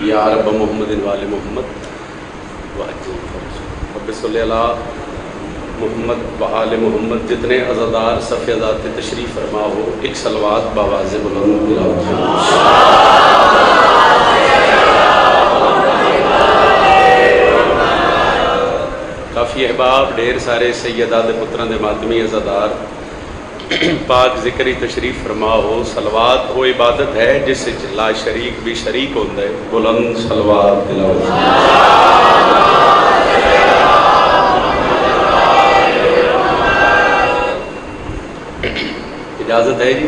یا رب محمد وال محمد رب صلی اللہ محمد وآل محمد. جتنے عزادار صف عزاد پہ تشریف فرما ہو ایک صلوات باواز بلند تلاوت کرو. کافی احباب ڈھیر سارے سیدہ دے پتران دے ماتمی عزادار پاک ذکری تشریف فرما ہو. صلوات وہ عبادت ہے جس سے لا شریک بھی شریک ہوتا ہے. بلند صلوات تلاوت. اجازت ہے جی.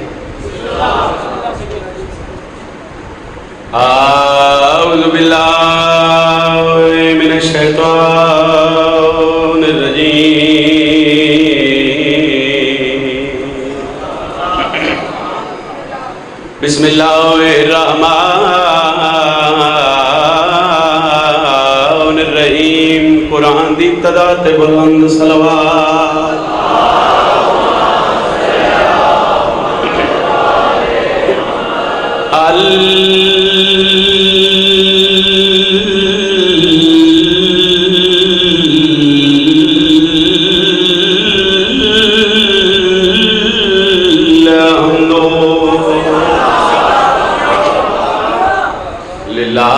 اعوذ باللہ من الشیطان الرجیم. بسم اللہ الرحمن الرحیم. قرآن دی ابتدا تے بلند صلوات. للہ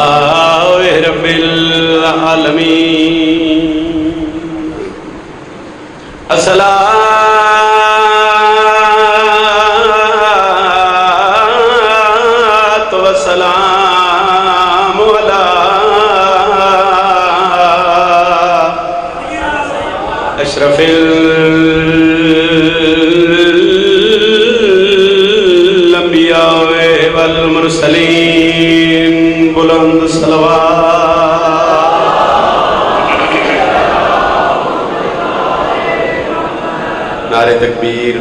رب العالمین. الصلاۃ والسلام علی اشرف الانبیاء والمرسلین. بلند صلوات. نعرہ تکبیر.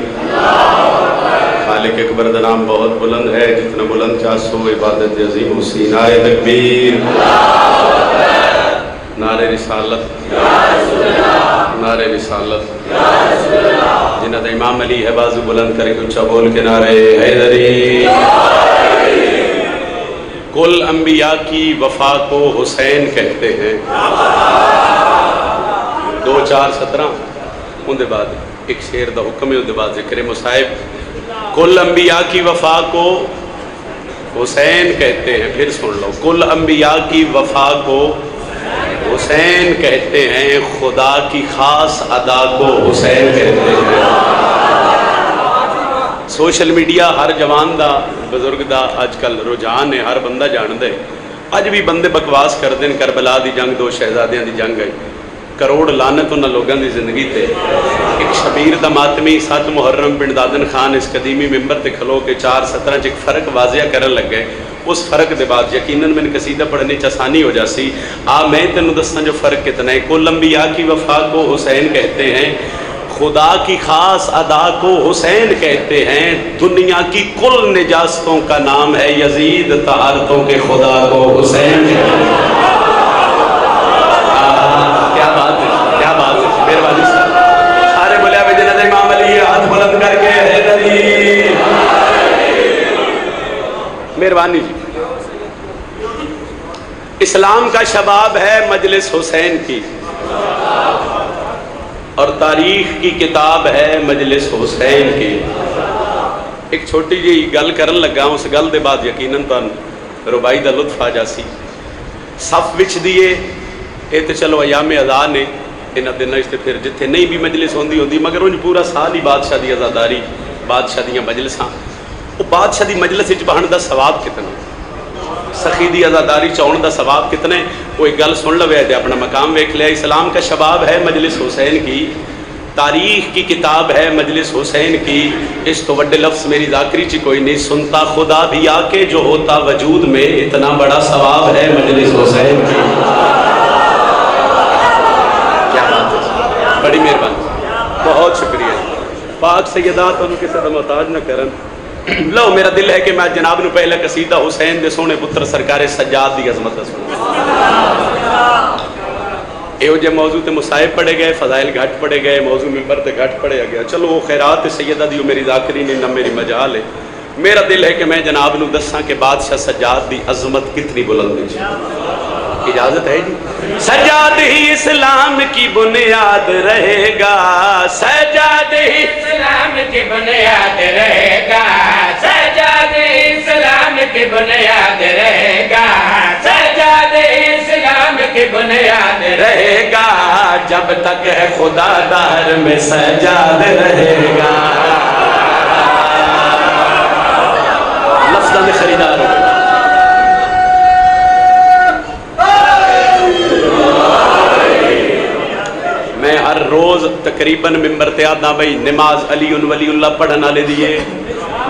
خالق اکبر دا نام بہت بلند ہے. جتنا بلند چاہو عبادت عظیم اسی. نعرہ تکبیر. نعرہ رسالت. نعرہ رسالت. جنہ دا امام علی ہے بازو بلند کرے اونچا بول کے نعرہ حیدری. کل انبیاء کی وفا کو حسین کہتے ہیں. 2:4:17 ان دے بعد ایک شعر دا حکم ہے. ان دے بعد ذکر مصائب. کل انبیاء کی وفا کو حسین کہتے ہیں. پھر سن لو. کل انبیاء کی وفا کو حسین کہتے ہیں. خدا کی خاص ادا کو حسین کہتے ہیں. سوشل میڈیا ہر جوان دا بزرگ دا آج کل رجحان ہے. ہر بندہ جان دے. اج بھی بندے بکواس کر دیں کربلا دی جنگ 2 شہزادیاں دی جنگ ہے. کروڑ لعنت انہاں لوگاں دی زندگی تے. ایک شبیر دا ماتمی 7 محرم بن دادن خان اس قدیمی ممبر تے کھلو کے 4:17 ایک فرق واضح کرن لگ گئے. اس فرق دے بعد یقیناً میں قصیدہ پڑھنے چ آسانی ہو جاسی. میں تینوں دساں جو فرق کتنا ہے. کل انبیاء کی وفا کو حسین کہتے ہیں. خدا کی خاص ادا کو حسین کہتے ہیں. دنیا کی کل نجاستوں کا نام ہے یزید. طہارتوں کے خدا کو حسین کہتے ہیں. کیا بات ہے, کیا بات ہے. مہربانی صاحب سارے بولے اب جنت امام علی ہاتھ بلند کر کے حیدری. مہربانی جی. اسلام کا شباب ہے مجلس حسین کی اور تاریخ کی کتاب ہے مجلس حسین کی. ایک چھوٹی جی گل کرن لگا. اس گل دے بعد یقیناً تو ربائی دا لطف آ جاسی. صف وچ دیے اے تے چلو ایام اذان نے انہاں دناں وچ تے پھر جتھے نہیں بھی مجلس ہوندی مگر انج پورا سال ہی بادشاہ دی عزاداری بادشاہ دیاں مجلساں. وہ بادشاہ دی مجلس وچ بہن دا ثواب کتنا, سخی دی عزاداری چاؤن دا ثواب کتنے. وہ ایک گل سن لوے تے اپنا مقام ویکھ لیا. اسلام کا شباب ہے مجلس حسین کی. تاریخ کی کتاب ہے مجلس حسین کی. اس تو وڈے لفظ میری ذاکری چی کوئی نہیں. سنتا خدا بھی آ کے جو ہوتا وجود میں. اتنا بڑا ثواب ہے مجلس حسین کی. کیا بات ہے, بڑی مہربانی, بہت شکریہ. پاک سیدات ان کے صدر محتاج نہ کرن. لو میرا دل ہے کہ میں جناب نو پہلا قصیدہ حسین دے سونے پتر سرکار سجاد دی عظمت سنوں. ایو جے موضوع تے مصائب پڑھے گئے, فضائل گھٹ پڑھے گئے, موضوع ممبر تے گھٹ پڑھے گیا. چلو وہ خیرات سیدہ دیو میری ذاکری نے نہ میری مجال ہے. میرا دل ہے کہ میں جناب نو دساں کہ بادشاہ سجاد دی عظمت کتنی بلند ہے. اجازت ہے جی؟ سجاد ہی اسلام کی بنیاد رہے گا، سجاد ہی اسلام کی بنیاد رہے گا، سجاد اسلام کی بنیاد رہے گا، سجاد اسلام کی بنیاد رہے گا، جب تک ہے خدا دار میں سجاد رہے گا. لفظاں میں خریدار ہو گئے. میں ہر روز تقریباً ممبر تے آدھا بھائی نماز علی ولی اللہ پڑھن والے دیے،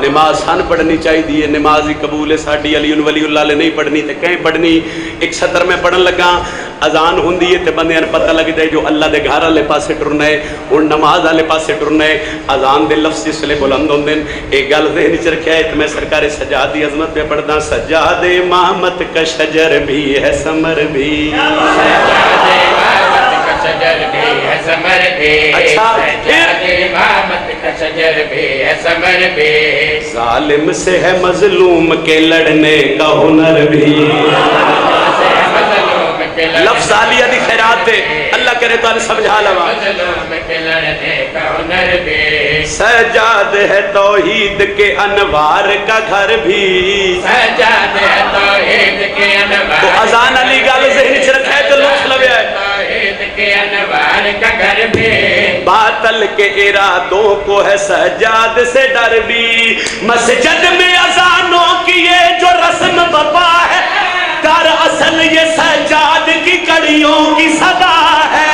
نماز سن پڑھنی چاہیے، نماز ہی قبول ہے ساڈی، علی ولی اللہ نے نہیں پڑھنی تے کہیں پڑھنی. ایک سطر میں پڑھن لگا، اذان ہوندی ہے تے بندے نوں پتہ لگ جائے جو اللہ دے گھر والے پاسے ٹرنا ہے، ہن نماز والے پاسے ٹرنا ہے. اذان دے لفظ اس لیے بلند ہوندے ہیں. ایک گل ذہن وچ رکھیا ہے تے میں سرکار سجاد دی عظمت پہ پڑھدا. سجاد امامت کا شجر بھی ہے ثمر بھی، شجر بھی ہے ثمر بھی، اچھا سجاد امامت کا شجر بھی ہے ثمر بھی، ظالم سے ہے مظلوم کے لڑنے کا ہنر بھی. لفظ عالیہ دی خیرات دے اللہ کرے تو سمجھا لوا. مظلوم کے لڑنے کا ہنر بھی، سجاد ہے توحید کے انوار کا گھر بھی. سجاد ہے توحید کے انوار، تو اذان علی گل ذہن وچ رکھا ہے تو لطف لویا ہے. توحید کے انوار کا گھر بھی، باطل کے ارادوں کو ہے سجاد سے ڈر بھی. مسجد میں اذانوں کی یہ جو رسم بپا ہے، در اصل یہ سجاد کی کڑیوں کی صدا ہے.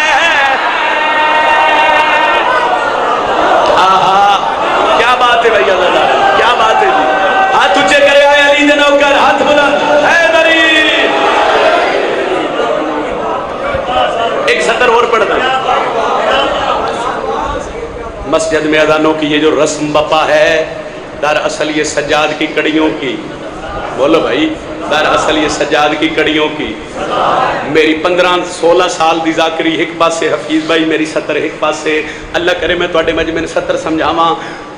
کیا بات ہے بھائی، اللہ تعالیٰ کیا بات ہے جی. ہاتھ اونچے کرے آئے علی دے نوکر، ہاتھ بلند حیدری. ایک سطر اور پڑھنا. مسجد میں اذانوں کی یہ جو رسم بپا ہے، در اصل یہ سجاد کی کڑیوں کی، بولو بھائی، در اصل یہ سجاد کی کڑیوں کی. میری 15-16 سال دی ذاکری ایک پاسے، حفیظ بھائی میری سطر ایک پاسے. اللہ کرے میں تواڈے مجمع میں سطر سمجھاواں.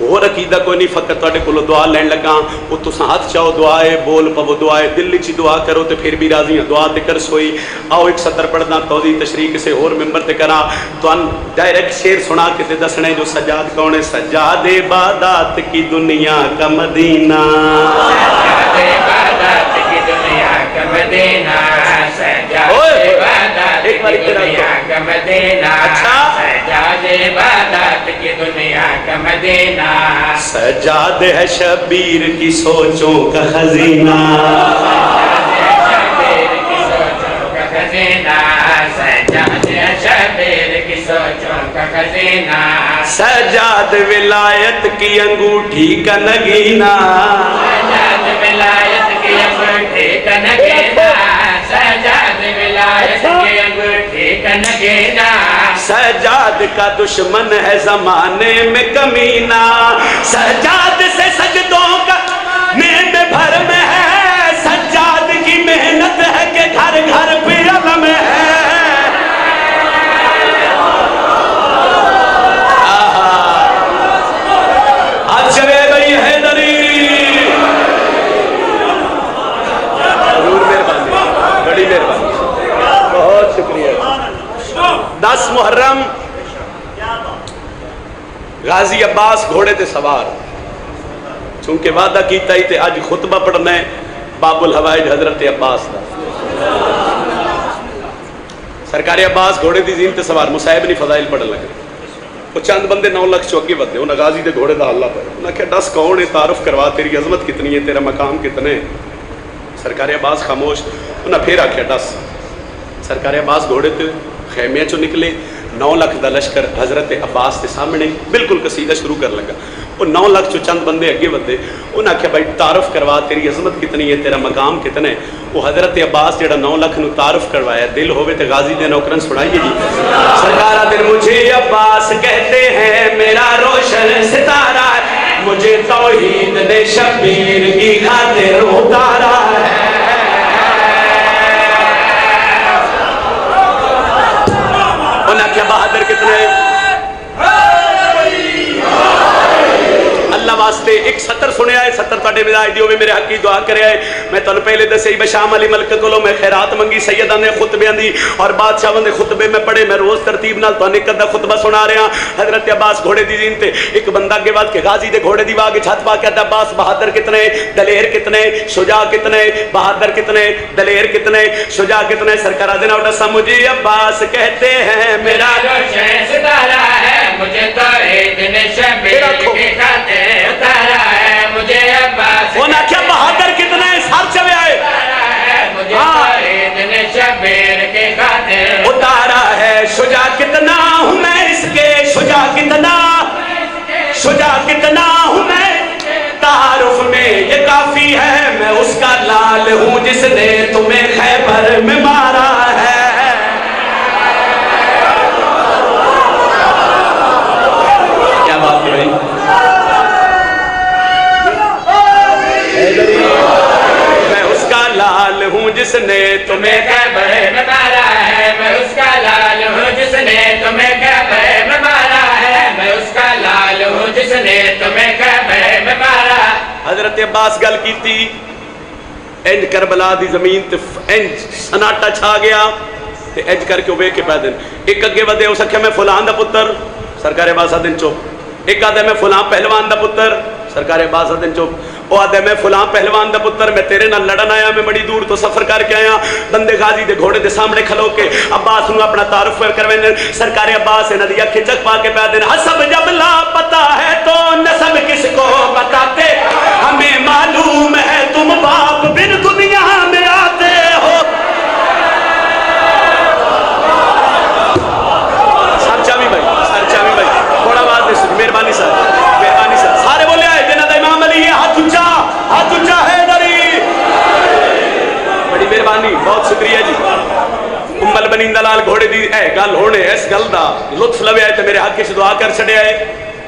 اور عقیدہ کوئی نہیں، فقط تواڈے کولوں دعا لین لگا. وہ تساں ہاتھ چاہو دعائے بول پو دعائے، دل وچ دعا کرو تے پھر بھی راضی ہاں، دعا تے کر سوئی. آؤ ایک سطر پڑھنا، توضیح تشریح کسے اور ممبر تے کراں. تواں ڈائریکٹ شعر سنا کے تے دسنا ہے جو سجاد کون ہے. سجاد عبادات کی دنیا کا مدینہ، سجاد عبادات کی دنیا کا مدینہ، سجاد عبادات کی دنیا کا مدینہ، سجاد عبادات کی دنیا کا مدینہ، سجاد ہے شبیر کی سوچوں کا خزینہ، شبیر کی سوچوں کا خزینہ، سجاد ہے شبیر کی سوچوں کا خزینہ، سجاد ولایت کی انگوٹھی کا نگینہ، سجاد ولایت کی انگوٹھی کا نگینہ، سجاد ولایت کی انگوٹھی کا نگینہ، سجاد کا دشمن ہے زمانے میں کمینہ، سجاد سے سجدوں کا نیند بھر میں ہے، سجاد کی محنت ہے کہ گھر گھر پہ علم ہے. آج چلے بھائی حیدری، ضرور مہربانی، بڑی مہربانی، بہت شکریہ. 10 محرم غازی عباس گھوڑے تے سوار، چونکہ وعدہ کیتا ہی تے آج خطبہ پڑھنا ہے باب الحوائج حضرت عباس دا. سرکار عباس گھوڑے دی زین تے سوار، مصاحب نہیں فضائل پڑھن لگے. وہ چند بندے 9 لاکھ چوکی ودے، انہاں غازی دے گھوڑے دا حلہ پڑے. انہاں کہا دس کون ہے، تعارف کروا، تیری عظمت کتنی ہے، تیرا مقام کتنے. سرکار عباس خاموش. انہاں پھر آکھیا دس. سرکار عباس گھوڑے تے خیمیاں چو نکلے. 9 لاکھ دا لشکر حضرت عباس کے سامنے بالکل قصیدہ شروع کر لگا. وہ 9 لاکھ چو چند بندے اگے ودے. انہاں کہا بھائی تعارف کروا، تیری عظمت کتنی ہے، تیرا مقام کتنا ہے. وہ حضرت عباس جڑا 9 لاکھ نو تعارف کروایا، دل ہوئے تے غازی دے نوکرن سنائیے جی. سرکارہ دل مجھے عباس کہتے ہیں، میرا روشن ستارہ ہے، مجھے توحید نے شبیر کی خاطر اتارا ہے. انہاں کیا بہادر کتنے اللہ واسطے ایک سطر سنیا ہے، سطر بنے مزاج دی ہوے میرے حق کی دعا کرے آئے. میں تانوں پہلے دسے بشام علی ملک کولوں میں خیرات منگی سیداں دے خطبیاں دی اور بادشاہاں دے خطبے میں پڑھے. میں روز ترتیب نال تانوں ایک ادھا خطبہ سنا رہا. حضرت عباس گھوڑے دی دین تے ایک بندہ کے بعد کہ غازی دے گھوڑے دی واگ چھت پا کہتا عباس بہادر کتنے, دلیر کتنے, شجاع کتنے, بہادر کتنے, دلیر کتنے, شجاع کتنے. سرکار دے نال دسا مجھے عباس کہتے ہیں میرا روشن ستارہ ہے, مجھے تو دن شبیر کے خاطر اتارا ہے. مجھے عباس وہ نہ کیا بہادر کتنے سر چلے آئے, مجھے تو دن شبیر کے خاطر اتارا ہے. شجاع کتنا ہوں میں اس کے, شجاع کتنا, شجاع کتنا ہوں میں, تعارف میں یہ کافی ہے. میں اس کا لال ہوں جس نے تمہیں خیبر میں مارا ہے. کیا بات ہے بھائی, میں اس کا لال ہوں جس نے تمہیں خیبر میں مارا ہے. میں اس کا لال ہوں جس نے تمہیں خیبر میں مارا ہے. میں اس کا لال ہوں جس نے تمہیں خیبر میں مارا. حضرت عباس گل کی تھی انج کربلا دی زمین تے انج سناٹا چھا گیا تے انج کر کے ویکھ کے پے دن ایک اگے ودے اس آکھیا میں فلان دا پتر, سرکار عباس دن چپ. ایک آدھے میں فلان پہلوان دا پتر, سرکار عباس دن چپ. وہ آدھے میں فلان پہلوان دا پتر, میں تیرے نال لڑن آیا, میں بڑی دور تو سفر کر کے آیا. بندے غازی دے گھوڑے دے سامنے کھلو کے عباس نو اپنا تعارف کروین. سرکار عباس انہاں دی اکھیں چک پا کے پے دن حسب جب لا پتہ ہے تو نسب کس کو بتاتے, ہمیں معلوم ہے تم باپ بن دنیا میں آتے ہو. سر چاوی بھائی, سر چاوی بھائی, تھوڑا آواز دے سن, مہربانی سر, مہربانی سر. سارے بولے آئے جنہ دا امام علی ہے, ہاتھ اونچا, ہاتھ اونچا ہے دری. بڑی مہربانی, بہت شکریہ جی. ام البنین دلال گھوڑے دی اے گل ہونے اس گل دا لطف لوے آئے تے میرے حق سے دعا کر چھڑے آئے.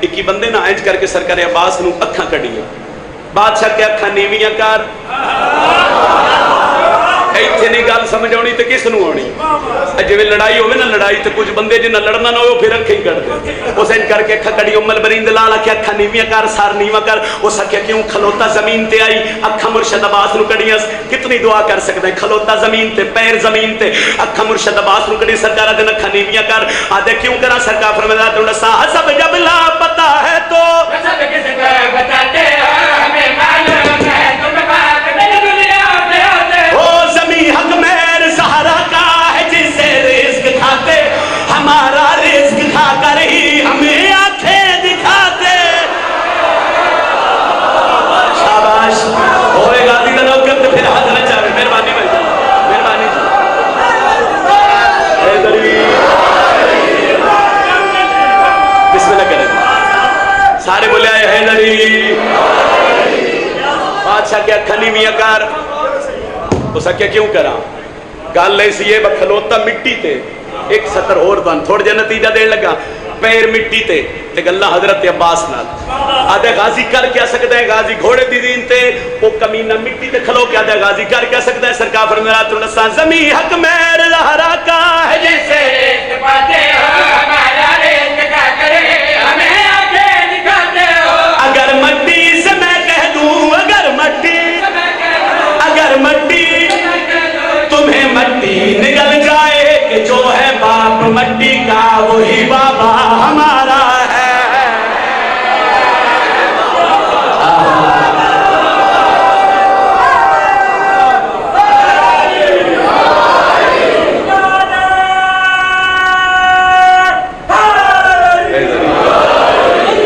ایک ہی بندے نہ انج کر کے سرکار عباس نو اکھاں کڈیاں, بادشاہ کے اکھاں نیویاں کر. ایتھے نہیں گل سمجھ آنی تے کس نو آنی. جی لڑائی ہوئے نا, لڑائی تے کچھ بندے جنہ لڑنا نہ ہوئے پھر اکھیں کر دے. اس انج کر کے اکھاں کڈی. ام البنین دلال آکھیا اکھاں نیویاں کر, سار نیواں کر. اس آکھیا کیوں, کھلوتا زمین تے آئی, اکھاں مرشد عباس نو کڈیاں. کتنی دعا کر سکتے ہیں, کھلوتا زمین تے, پیر زمین تے, اکھاں مرشد عباس نو کڈی. سرکار دن اکھاں نیویاں کر. آدھے کیوں کرا, سرکار فرمایا تو دسا حسب جب لا پتہ ہے تو نسب کس کو بتاتے ہو, ہمیں معلوم ہے تم باپ بن دنیا میں آتے ہو. او زمین حق میر سہارا کا ہے جسے رزق کھاتے, ہمارا رزق کھا کر ہی ہمیں آنکھیں دکھاتے. شاباش ہوئے گا دی نوکر تے پھر ہاتھ نہ چاہے. مہربانی بھائی, مہربانی جی. اے دروی بسم اللہ کریں. سارے بولے آئے حیدری. بادشاہ کے اکھا نیویاں کر. اس آکھیا کیوں کرا, گل ایسی ہے بکھلوتا مٹی تے, ایک سطر اور دن تھوڑا جا نتیجہ دین لگا, پیر مٹی تے تے گلہ حضرت عباس نال. آدھے غازی کر کیا سکتا ہے, غازی گھوڑے دی دین تے وہ کمینہ مٹی تے کھلو کے آدھے غازی کر کیا سکتا ہے. سرکار فرمایا تو نسان زمین حق میر زہرا کا ہے جسے رزق پاتے ہو, ہمارا رزق کھا کر ہمیں آنکھیں دکھاتے ہو. اگر مٹی سے میں کہہ دوں, اگر مٹی, اگر مٹی تمہیں مٹی نگل جائے کہ جو ہے باپ مٹی کا وہی بابا ہمارا ہے.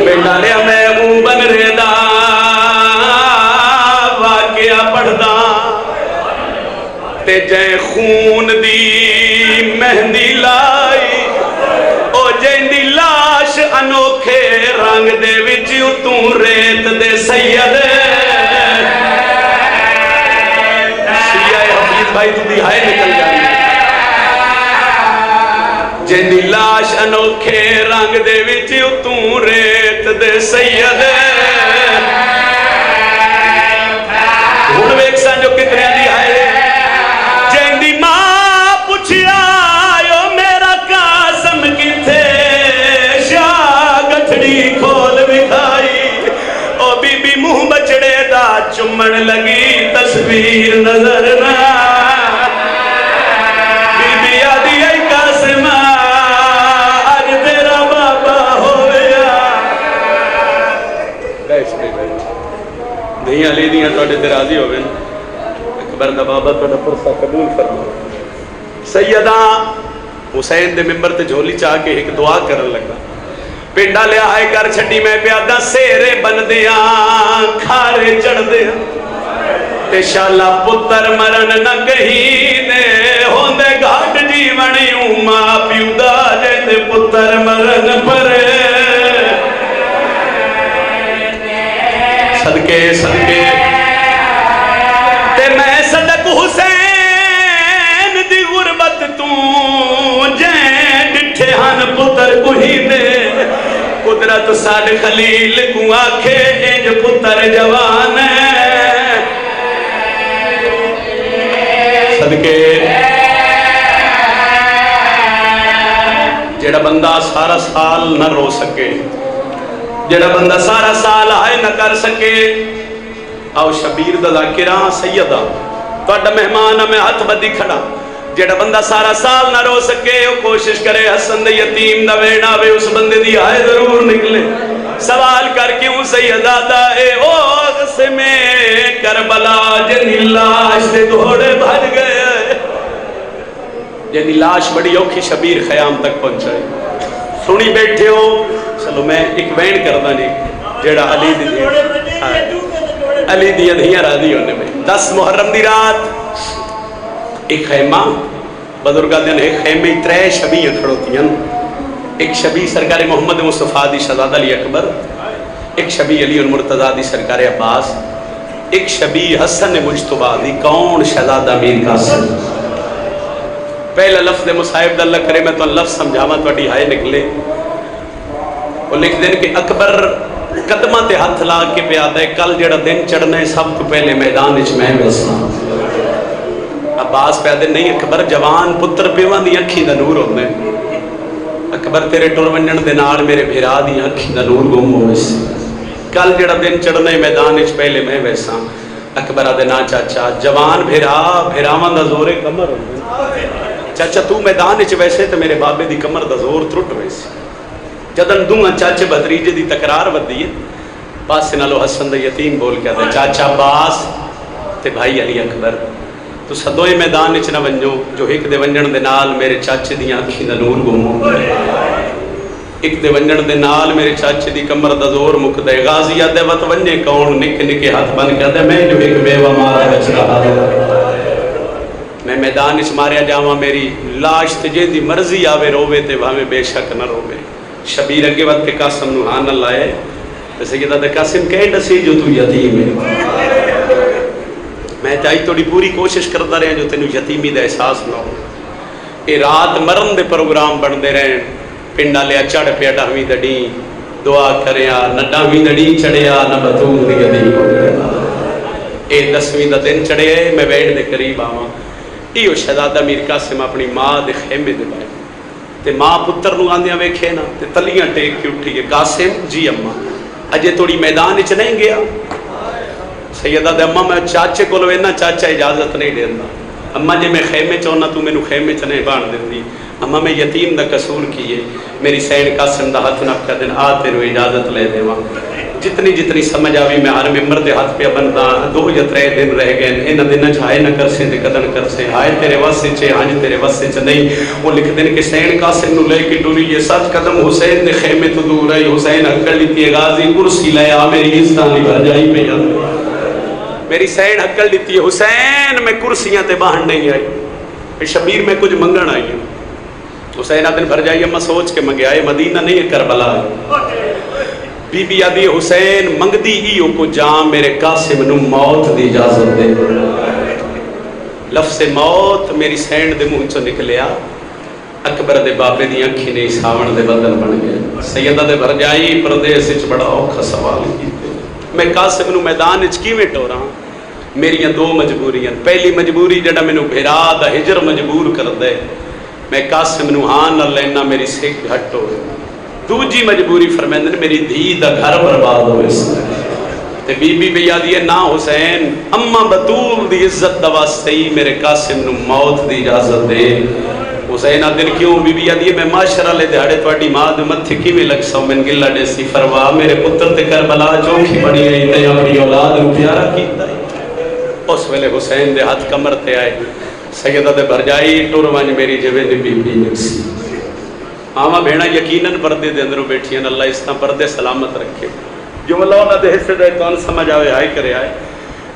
بیٹالیا میں منہ بن ریدا واقعہ پڑھدا تے جے خون دی مہندی لائی, او جیندی لاش انوکھے رنگ دے وچ اتوں ریت دے سید. سیاہ حفیظ بھائی تو دی ہائے نکل جانی. جیندی لاش انوکھے رنگ دے وچ اتوں ریت دے سید. ہن ویکھ سان جو کتنے دی ہائے. جیندی ماں پوچھیا او میرا قاسم کتھے, شاہ گٹھڑی کھول وکھائی. او بی بی منہ بچڑے دا چو دا بابا تہاڈا پرسہ قبول فرما. سیدہ حسین دے ممبر تے جھولی چاہ کے ایک دعا کرن لگا. پنڈا لیا ہے کر چھڈی میں پیادا سیرے بندیاں کھارے چڑھ دیاں تے شالا پتر مرن نہ کہیں دے ہوندے گھاٹ جیونی ماں پیو دا جے تے پتر مرن پر صدقے صدقے تے میں صدق حسین دی غربت تو جیں ڈٹھے ہن پتر کوئی دے قدرت ساڈ خلیل کو آکھے انج پتر جوان صدقے. جڑا بندہ سارا سال نہ رو سکے جڑا بندہ سارا سال ہائے نہ کر سکے آؤ شبیر دا ذاکرہ سیدہ تہاڈا مہمان میں ہاتھ بدی کھڑا. جڑا بندہ سارا سال نہ رو سکے وہ کوشش کرے حسن دے یتیم دا ویڑا وے اس بندے دی آئے ضرور نکلے. سوال کر کیوں سیدہ دا اے او قسم کربلا جنی لاش دے گھوڑے بھج گئے جنی لاش بڑی اوکھی شبیر خیام تک پہنچائے. سنی بیٹھے ہو چلو میں ایک وین کردہ نہیں جڑا علی دی ادھیاں راضی ہونے میں 10 محرم دی رات ایک خیمہ بزرگاں دے ایک خیمے 3 شبیہ کھڑوتی ہیں. ایک شبی سرکار محمد مصطفیٰ دی شہزادہ علی اکبر ایک شبی علی المرتضیٰ دی سرکار عباس ایک شبی حسن مجتبیٰ دی کون شہزادہ میر قاسم. پہلا لفظ مصائب دا اللہ کرے میں تو لفظ سمجھاواں تو ہائے نکلے. وہ لکھ دیں کہ اکبر قدمہ تے ہاتھ لا کے پیادا ہے کل جڑا دن چڑھنا ہے سب تو پہلے میدان وچ میں وساں. عباس پیادے نہیں اکبر جوان پتر پیواں دی اکھی دا نور ہوندے اکبر تیرے ٹر ونجن دے نال میرے بھرا دی اکھی دا نور گم ہوئے سی کل جڑا دن چڑھنا ہے میدان وچ پہلے میں ویساں. اکبر آدھے نا چاچا جوان بھراواں دا زورے کمر ہوندے چاچا تو میدان وچ ویسے تے میرے بابے دی کمر دا زور ترٹ ویسی. جدن دوہاں چاچے بھتریجے دی تکرار ودی ہے پاسے نالو حسن دا یتیم بول کے آدھے چاچا عباس تے بھائی علی اکبر تو سدوئے میدان وچ نہ ونجو جو ایک دے ونجن دے نال میرے چاچے دی آنکھیں دا نور گم ہو ایک دے ونجن دے نال میرے چاچے دی کمر دا زور مک دے. غازی آدھے وط ونجے کون نک نکے ہاتھ بن کے آدھے میں جو ایک بیوہ مارا بچ رہا میں میدان وچ ماریا جاواں میری لاش تے جے دی مرضی آوے روے تے بھاوے بے شک نہ روے. شبیر اگے وقت کے قاسم نو ہاں نہ لائے سیدہ دے قاسم کہیں دسی جو تو یتیم ہے میں چاہی توڑی پوری کوشش کرتا رہے جو تینوں یتیمی دا احساس نہ ہو. اے رات مرن دے پروگرام بن دے رہے پنڈا لیا چڑھ پیا ڈاویں دڑی دعا کریا نہ ڈاویں دڑی چڑھیا نہ بطور دی گدی اے 10ویں دا دن چڑھے میں بیٹھ دے قریب آواں. ایو شہزادہ میر قاسم اپنی ماں دے خیمے دے بائے تے ماں پتر نو آندیاں ویکھے نا تے تلیاں ٹیک کے اٹھی گئے قاسم جی اماں اجے توڑی میدان وچ نہیں گیا. سیدہ دے اماں میں چاچے کو لوینا چاچا اجازت نہیں دینا اماں جے میں خیمے چونا تو مینوں خیمے چ نہیں بان دیندی اماں میں یتیم دا قصور کیے میری سین قاسم دا ہاتھ نہ کر دین آ تینوں اجازت لے دیواں. جتنی جتنی سمجھ آوی میں ہر ممبر دے ہاتھ پہ بندا 2 یا 3 دن رہ گئے انہاں دناں چ ہائے نہ کرسے تے قدر کرسے ہائے تیرے واسطے چ ہاں تیرے واسطے چ نہیں. وہ لکھ دین کہ سین قاسم نو لے کے ٹری یہ 7 قدم حسین دے خیمے تو دور ہے حسین اکڑ لیتی غازی کرسی لے آ میری عزت دی بھر جائی پہ میری سین ہکل دیتی ہے حسین میں کرسیاں تے باہن نہیں آئی شبیر میں کچھ منگن آئی ہوں. حسین آدھن بھر جائی اما سوچ کے منگے آئے مدینہ نہیں ہے کربلا ہے. بی بی آدھی حسین منگ دی ایو کو جام میرے قاسم نو موت دی اجازت دے. لفظ موت میری سین دے منہ چو نکلیا اکبر دے بابے دی اکھی نہیں ساون دے بدل بن گئے. سیدہ دے بھر جائی پردیس وچ بڑا اوکھا سوال کیتے میں قاسم نو میدان وچ کیویں ٹوراں. میریاں 2 مجبوریاں پہلی مجبوری جڑا مینوں بھرا دا ہجر مجبور کر دے میں قاسم نو ہاں نہ لینا میری سکھ گھٹ ہوئے. دوجی مجبوری فرمیندن میری دھی دا گھر برباد ہوئے تے بی بی بیا دیئے نا حسین اما بطول دی عزت دا واسطے میرے قاسم نو موت دی اجازت دے. حسین آدھن کیوں بی بی آدھی میں معاشرہ لے دیہڑے تواڈی ماں دے متھے کیویں لگ سو من گلا ڈیسی فروا میرے پتر تے کربلا چوکھی بڑی گئی تے اپنی اولاد نو پیارا کیتا ہے اس ویلے حسین دے ہاتھ کمر تے آئے، سیدہ دے بھرجائی ٹر ونج میری جوے دی بی بی نکسی۔ آما بھیڑا یقیناً پردے دے اندروں بیٹھی ہیں، اللہ اس طرح پردے سلامت رکھے، جو اللہ انہاں دے حصے دے کون سمجھ آوے آئے کرے آئے۔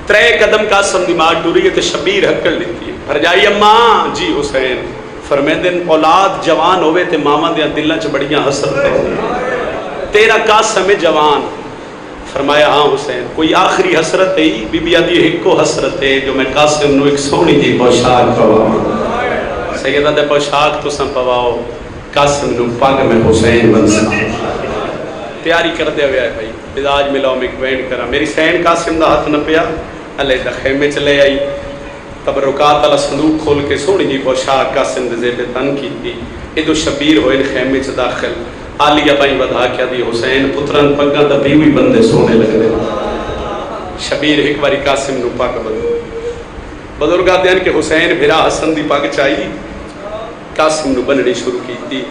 ترے قدم قاسم دی ماں ٹوری ہے تے شبیر حکل لیتی ہے، بھرجائی اماں جی حسین فرمیندن اولاد جوان ہوئے تے ماما دیاں دلہ چ بڑیاں حسرت ہے، تیرا قاسم جوان، فرمایا ہاں حسین کوئی آخری حسرت ہے؟ بی بی آدھی ہکو حسرت ہے جو میں قاسم نو ایک سونی جی پوشاک پواؤں، سیدہ دے پوشاک تو سن پواؤ، قاسم نو پاگ میں حسین بنسا۔ تیاری کر دے ہوئے آئے بھائی، مزاج ملاؤ میں کوینڈ کرا، میری سین قاسم دا ہاتھ نہ پیا، اللہ دا خیمے چلے آئی، تبرکات اللہ صندوق کھول کے سونی جی پوشاک قاسم دے زیب تن کی تھی، ادو شبیر ہوئے خیمے چ داخل، آلیہ بائی بدھا کیا دی حسین پترن پگاں دا بیوی بندے سونے لگ دے، شبیر ایک باری قاسم نو پاک بندے، بزرگاں دیان کہ حسین بھرا حسن دی پاک چاہیے، قاسم نو بننی شروع کی تھی،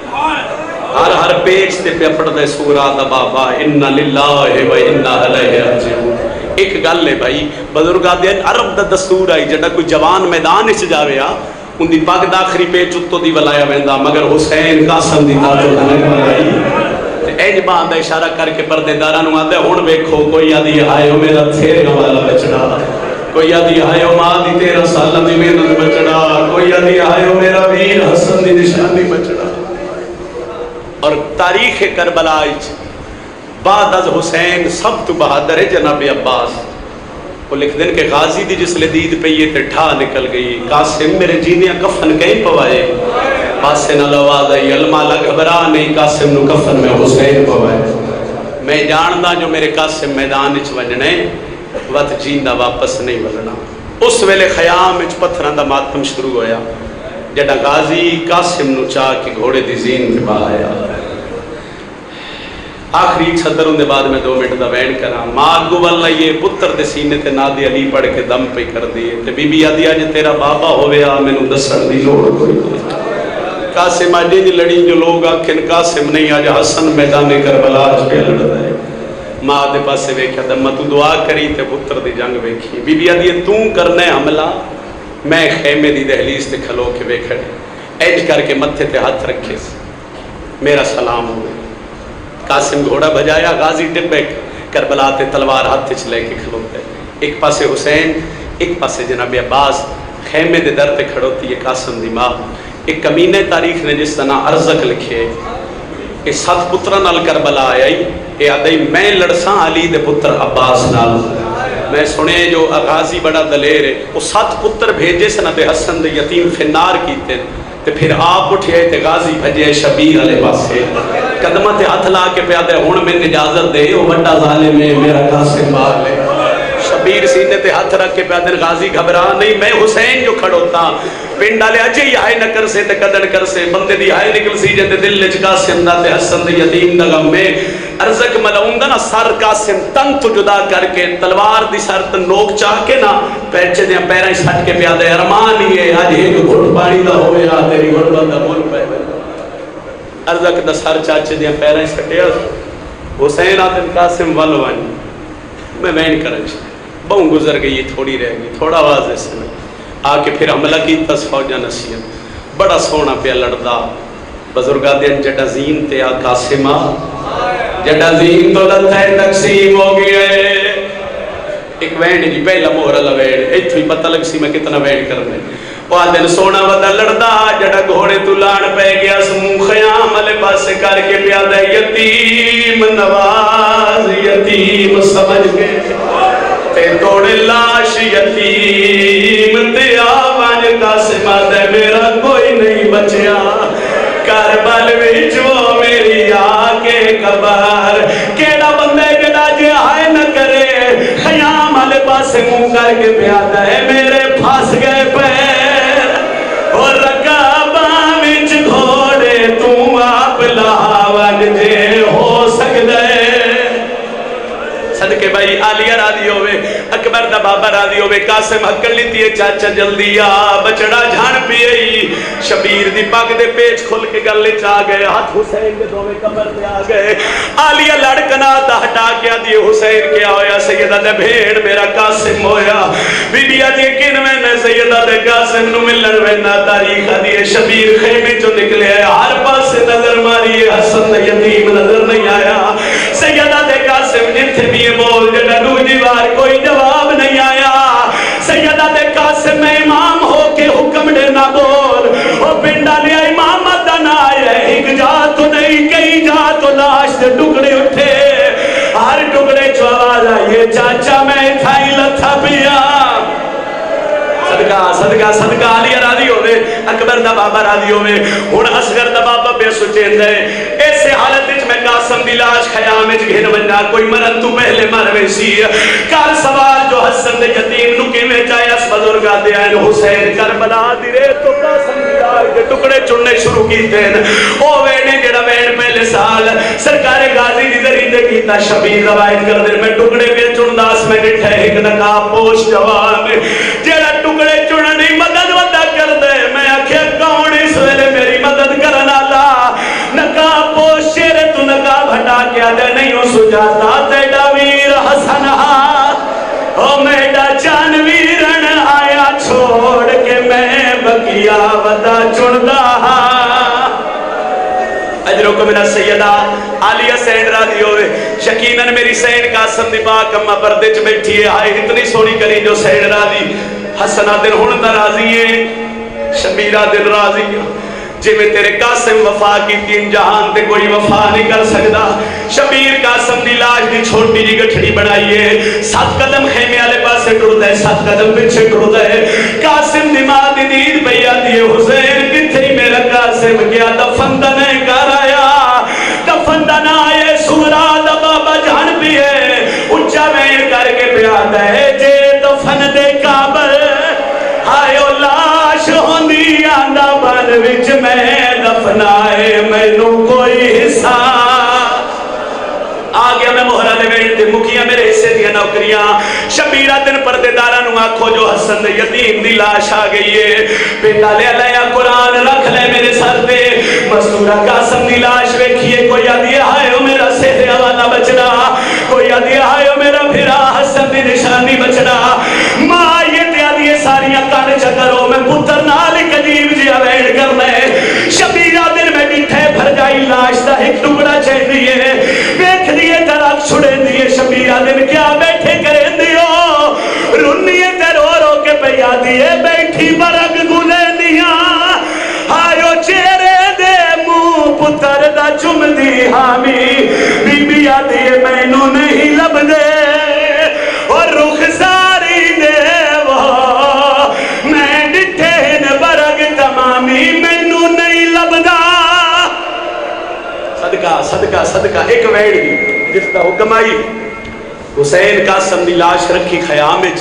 ہر پیج تے پہ پڑھ دے سورہ دا بابا اِنَّا لِلَّهِ وَإِنَّا عَلَيْهِ رَاجِعُونَ۔ ایک گل ہے بھائی، بزرگاں دیان عرب دا دستور آئی جڑا کوئی جوان میدان اچ جاوے ان دی پاک داخری پہ چتو دی ولایا ویندہ، مگر حسین قاسم دی تاجو دھنے ولائی، اینج باندھا اشارہ کر کے پردے دارانو آدھے ہون بیکھو، کوئی آدھی آئے ہو میرا تھیرے والا بچڑا، کوئی آدھی آئے ہو ماں دی 13 سالہ دی محنت بچڑا، کوئی آدھی آئے ہو میرا ویر حسن دی نشانی بچڑا۔ اور تاریخ کربلا بعد از حسین سب تو بہادر ہے جناب عباس، وہ لکھ دیں کہ غازی دی جس لدید پہ یہ تے ٹھا نکل گئی، قاسم میرے جینیاں کفن کہیں پوائے، پاسے نہ لواز آئی علماء گھبرا نہیں، قاسم نو کفن میں حسین پوائے، میں جاندہ جو میرے قاسم میدان اچ ونجنے وقت جیندہ واپس نہیں ولنا۔ اس ویلے خیام اچ پتھران دا ماتم شروع ہویا، جڑا غازی قاسم نو چاہ کے گھوڑے دی زین پہ بایا۔ آخری چھتروں دے بعد میں 2 منٹ دا وین کرا، ماں گو واللہ یہ پتر دے سینے تے نادی علی پڑھ کے دم پہ کر دیئے، تے بی بی آدھی آج تیرا بابا ہوئے میں نو دسڑ دی لوڑ کوئی قاسم آجی دی لڑی جو لوگ آکھن قاسم نہیں آج حسن میدان کربلا آج پہ لڑ دائے، ماں دے پاس سے ویکھا دمہ تو دعا کری تے پتر دی جنگ ویکھی، بی بی آدھی تو کرنے حملہ، میں خیمے دی دہلیز تے کھلو کے ویکھڑے، ایج کر کے متھے تے ہاتھ رکھے میرا سلام ہوئے، قاسم گھوڑا بجایا، غازی ٹپے کربلا تے تلوار ہاتھ چلے کے کھلوتے، ایک پاسے حسین ایک پاسے جناب عباس، خیمے دے در تے کھڑوتی ہے قاسم دی ماں۔ ایک کمینے تاریخ نے جس طرح ارزق لکھے کہ 7 پتران ال کربلا آئی، اے آدھائی میں لڑساں علی دے پتر عباس نال، میں سنے جو غازی بڑا دلیر ہے، وہ 7 پتر بھیجے سے نہ تے حسن دے یتیم فنار کیتے، تے پھر آپ اٹھے تے غازی بھجے شبیر علیہ پاسے، قدمہ تے ہاتھ لا کے پیادے ہون میں اجازت دے، وہ بڑا ظالم ہے میرا قاسم مار لے، شبیر سینے تے ہاتھ رکھ کے پیادے غازی گھبرا نہیں، میں حسین جو کھڑوتا، پنڈ آلے اجے ہی آئے نہ کر سے تے قدر کر سے، بندے دی آئے نکل سی جے تے دل لچ قاسم دا تے حسن دے یتیم دا غم میں، ارزق ملعون دا نا سر قاسم تن تو جدا کر کے تلوار دی سر تن نوک چاہ کے نا پیچھے دیا پیریں سٹ کے پیادے ارمان ہی ہے آج ایک گھٹ پانی دا ہوئے آ تیری گھٹ بندہ بول پہ ارزق دا سر چاچے دیا پیریں سٹے حسین آدم قاسم والوانی میں وین کرنچ بہن گزر گئی تھوڑی رہ گئی تھوڑا واضح سے آ کے پھر حملہ کی تصفوجہ نصیحت بڑا سونا پہ لڑدا بزرگا دین جڑا زین تے آ قاسمہ جڑا زین تو لتا ہے تقسیم ہو گئے ایک وینڈ جی پہلا مہرہ وینڈ ایتھ بھی پتہ لگ سی میں کتنا وینڈ کرنے وہ دن سونا ودا لڑدا جڑا گھوڑے تو لاڑ پہ گیا سمو خیام علی پاس کر کے پیادہ یتیم نواز یتیم سمجھ کے تے توڑے لاش یتیم تے آوان قاسمہ دے میرا کوئی نہیں بچیا کربل وچ وہ میری آکے قبر کیڑا بندے جڑا جے آئے نہ کرے خیام علی پاس منہ کر کے پیادہ ہے میرے پھاس گئے پیر اور رکابہ وچ گھوڑے تو آپ لاون جے ہو سکدے صدقے بھائی آلیہ راضی ہوئے اکبر دا بابا راضی ہوئے قاسم حکر لیتی ہے چاچا جلدی آ بچڑا جھان پیئی شبیر دی پگ دے پیچ کھل کے گلے چ آ گئے ہاتھ حسین دے دوویں کمر تے آ گئے عالیہ لڑکنا تا ہٹا کے دی حسین کیا ہویا سیدہ دے بھیڑ میرا قاسم ہویا بی بی دی کن میں نے سیدہ دے قاسم نو ملن وینا تاریخ دی شبیر خیمے چوں نکلے ہر پاس نظر ماری حسن دا یتیم نظر نہیں آیا سیدہ دے قاسم جتھے بھی بول جڑا دوجی بار کوئی جواب نہیں آیا سیدہ دے قاسم میں امام ہو کے حکم دے نہ بول او پنڈا لیا امامت دا نہ آیا ایک جا تو نہیں کئی جا تو لاش دے ٹکڑے اٹھے ہر ٹکڑے چو آواز آئیے چاچا میں تھائی لتھا پیا صدقہ صدقہ صدقہ علی راضی ہوئے اکبر دا بابا راضی ہوئے ہون اصغر دا بابا بے سچین دے ایسے حالت وچ میں قاسم دی لاش خیام وچ گھن ونجا کوئی مرن تو پہلے مر ویسی کار سوال جو حسن دے یتیم نو کیویں چاہے اس بزرگا دے آئے حسین کربلا دی رے تو قاسم دی لاش دے ٹکڑے چننے شروع کیتے ہیں او وینے جڑا وین پہلے سال سرکار غازی دی ذریعے دے کیتا شبیر روایت کر دے میں ٹکڑے کے چنداس میں ڈٹھے ایک نقاب پوش جوان جڑا ٹکڑے چننی مدد ودا کر دے میں آکھیا کون اس ویلے میری مدد کرنا لا نقاب پوش شیر تو نقاب ہٹا کے آدھے نہیں ہو سجاتا تیڑا ویر حسن او میڈا جان ویرن آیا چھوڑ کے میں بقیہ ودا چڑھدا اجروں کو میرا سیدہ عالیہ سین راضی ہوئے یقیناً میری سین قاسم دی پاک اماں پردے چ بیٹھی ہے ہائے اتنی سونی کری جو سین راضی حسنہ دن ہن دا راضی ہے شبیرہ دن راضی جی میں تیرے قاسم وفا کی تین جہان تے کوئی وفا نہیں کر سکتا شبیر قاسم دی لاش دی چھوٹی جی گٹھڑی بنائیے 7 قدم خیمے والے پاسے ٹر دے 7 قدم پیچھے ٹر دے قاسم دی ماں دی دید بھیا دی حسین کتھے میرا قاسم گیا دفن دا نہیں کر آیا دفن دا نہ آئے سورا دا بابا جان بھی ہے اچھا مین کر کے پیادا ہے جے دفن دے کعبہ آئے او لاش ہوندی آندا بن وچ میں دفنائے مینوں کوئی حصہ آگیا میں مہرہ دے بیٹھتے مکیاں میرے حصے دیا نوکریاں شبیرہ دن پردے دارہ نو آنکھو جو حسن دے یتیم دی لاش آ گئی ہے پیٹا لے لیا قرآن رکھ لے میرے سر دے مستورہ قاسم دی لاش ویکھئے کوئی آدھی آئے ہو میرا سہرے والا بچنا کوئی آدھی آئے ہو میرا پھرا حسن دی نشانی بچنا ماں یہ تے آدھی ساریاں کانے چکروں میں پتر نالک عجیب جی آویڑ کر لے شبیرہ دن میں بیٹھے بھر جائی لاش دا ایک ٹکڑا چاہ دیئے بیٹھ دیئے تراک چھڑے دیئے شبیرہ دن کیا بیٹھے کریں دیو رنیے تے رو رو کے پیا دیئے بیٹھی برگ گلے دیا آئیو چیرے دے مو پتر دا چم دی حامی بی بی آدھیے میں نو نہیں لب دے اور رخ ساری دے وہ میں ڈٹھے نے برگ تمامی میں نو نہیں لب دا صدقہ صدقہ صدقہ ایک ویڑ دی جس کا حکم آئی حسین قاسم دی لاش رکھی خیام وچ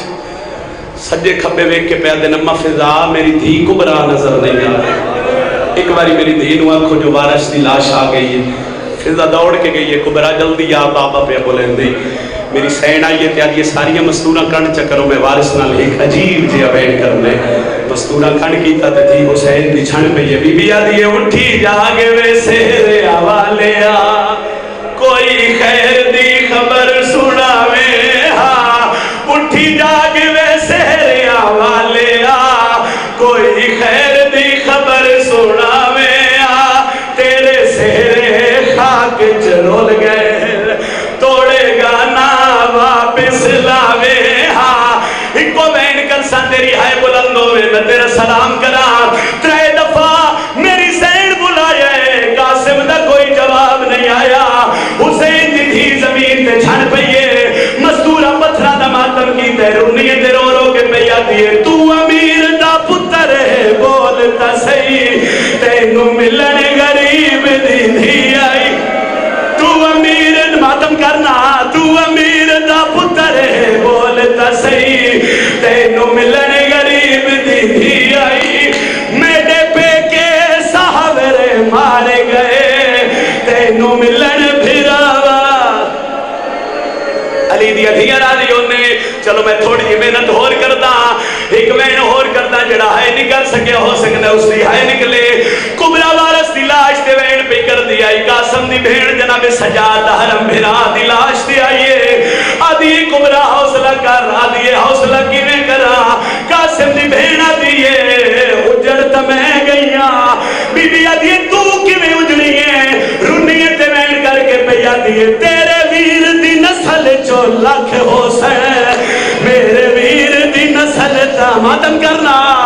سجے کھبے ویکھ کے پیا دے نما فضا میری دھی کبرا نظر نہیں آ رہی ایک باری میری دھی نو آنکھو جو وارش دی لاش آ گئی ہے فضا دوڑ کے گئی ہے کبرا جلدی آ بابا پہ بولیں دے میری سین آئی ہے تیاد یہ ساریاں مستورہ کھنڈ چکروں میں وارث نال ایک عجیب جی اویڈ کرنے مستورہ کھنڈ کیتا تے تھی حسین دی چھن پہ یہ بی بی آدھی ہے اٹھی جاگے ویسے رے آوالے آ کوئی خیر دی خبر سناوے ہاں اٹھی جاگے ویسے رے آوالے آ کوئی خیر دی خبر سناوے آ تیرے سہرے خاک چرول گئے توڑے گانا واپس لاوے ہاں ایکو بین کر سا تیری ہائے بلندو میں تیرا سلام کرا ترے دفعہ میری سین بلائے قاسم دا کوئی جواب نہیں آیا حسین دی تھی زمین تے چھن پئیے مستورہ پتھرہ دا ماتم کی تے رونیے تے رو رو کے پیا دیے تو امیر دا پتر ہے بولتا صحیح تینو ملن غریب دی دھی آئی تو امیر ماتم کرنا تو امیر دا پتر ہے بولتا صحیح تینو ملن غریب دی دھی آئی میرے پہ کے صحابرے مارے گئے تینو ملن پھراوا علی دی ادھیاں راضی ہونے چلو میں تھوڑی جی محنت ہور کردا ایک وین ہور کردا جڑا ہے نہیں کر سکیا ہو سکتا اس دی ہے نہیں ویلے کبرا وارث دی لاش تے وین پہ کر دی آئی قاسم دی بھیڑ جناب سجاد حرم بھرا دی لاش تے آئیے آدھی کبرا حوصلہ کر آدھی حوصلہ کیویں کرا قاسم دی بھیڑ آدھی اجڑ تے میں گئیاں بی بی آدھی تو کیویں اجڑی ہے رونی تے وین کر کے پہ آدھی تیرے ویر دی نسل چو لکھ حسین میرے ویر دی نسل تا ماتم کرنا